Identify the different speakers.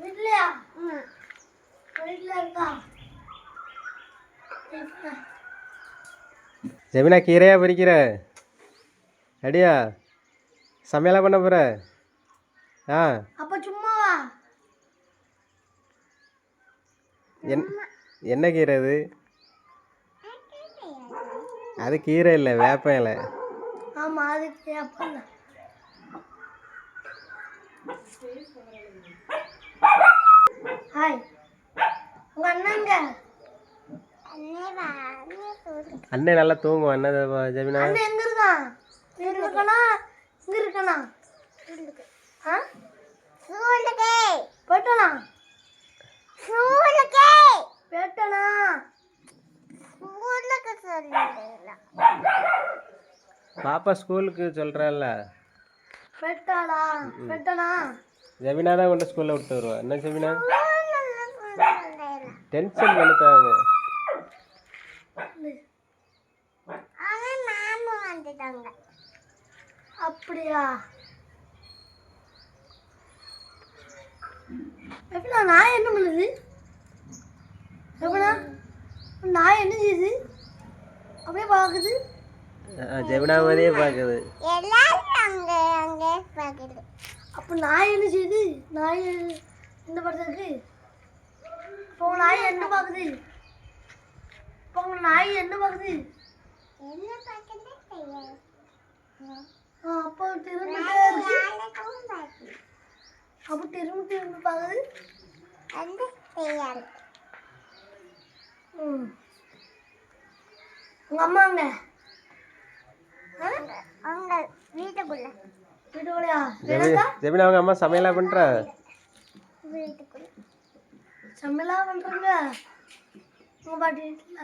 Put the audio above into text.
Speaker 1: வீட்லயா? வீட்ல இருக்கா?
Speaker 2: ஜெமினா கீரையா பறிக்கிற? அடியா சமையலா பண்ண போற?
Speaker 1: அப்ப சும்மாவா?
Speaker 2: என்ன கீரை அது? அது கீரை இல்லை, வேப்ப இலை.
Speaker 1: ஆமா, அதுக்கு அப்ப ஹாய், உங்க அண்ணங்க
Speaker 2: அண்ணன் நல்லா தூங்குவான். என்ன ஜெமினா?
Speaker 1: அண்ணன் எங்க இருக்கான்? இங்க இருக்கானா? இங்க இருக்கானா? போயிட்டானா? போயிட்டானா?
Speaker 2: பாப்பா ஸ்கூலுக்கு சொல்கிறல்ல.
Speaker 1: போயிட்டாளா? போயிட்டானா?
Speaker 2: ஜெமினா தான் கொண்டு ஸ்கூலில் விட்டு வருவா. என்ன ஜெமினா டென்ஷன் பண்ணிட்டாங்க.
Speaker 1: அப்படியா? எப்படா நான் என்ன பண்ணுது? எப்படா நான் என்ன செய்யுது? அப்படியே பார்க்குது.
Speaker 2: ஜெமினா மாதிரியே பார்க்குது.
Speaker 1: அப்போ நாய் என்ன செய்யுது? நாய் இந்த படத்துக்கு இப்போ நாய் என்ன பார்க்குது? இப்போ நாய் என்ன பார்க்குது? அப்போ திரும்ப அப்போ திரும்ப பார்க்குது. உங்க அம்மா அங்க வீட்டுக்குள்ளயா?
Speaker 2: ஜெமினா அவங்க அம்மா சமையலா பண்ற?
Speaker 1: சமையலா பண்றாங்க உங்க பாட்டி வீட்டுல.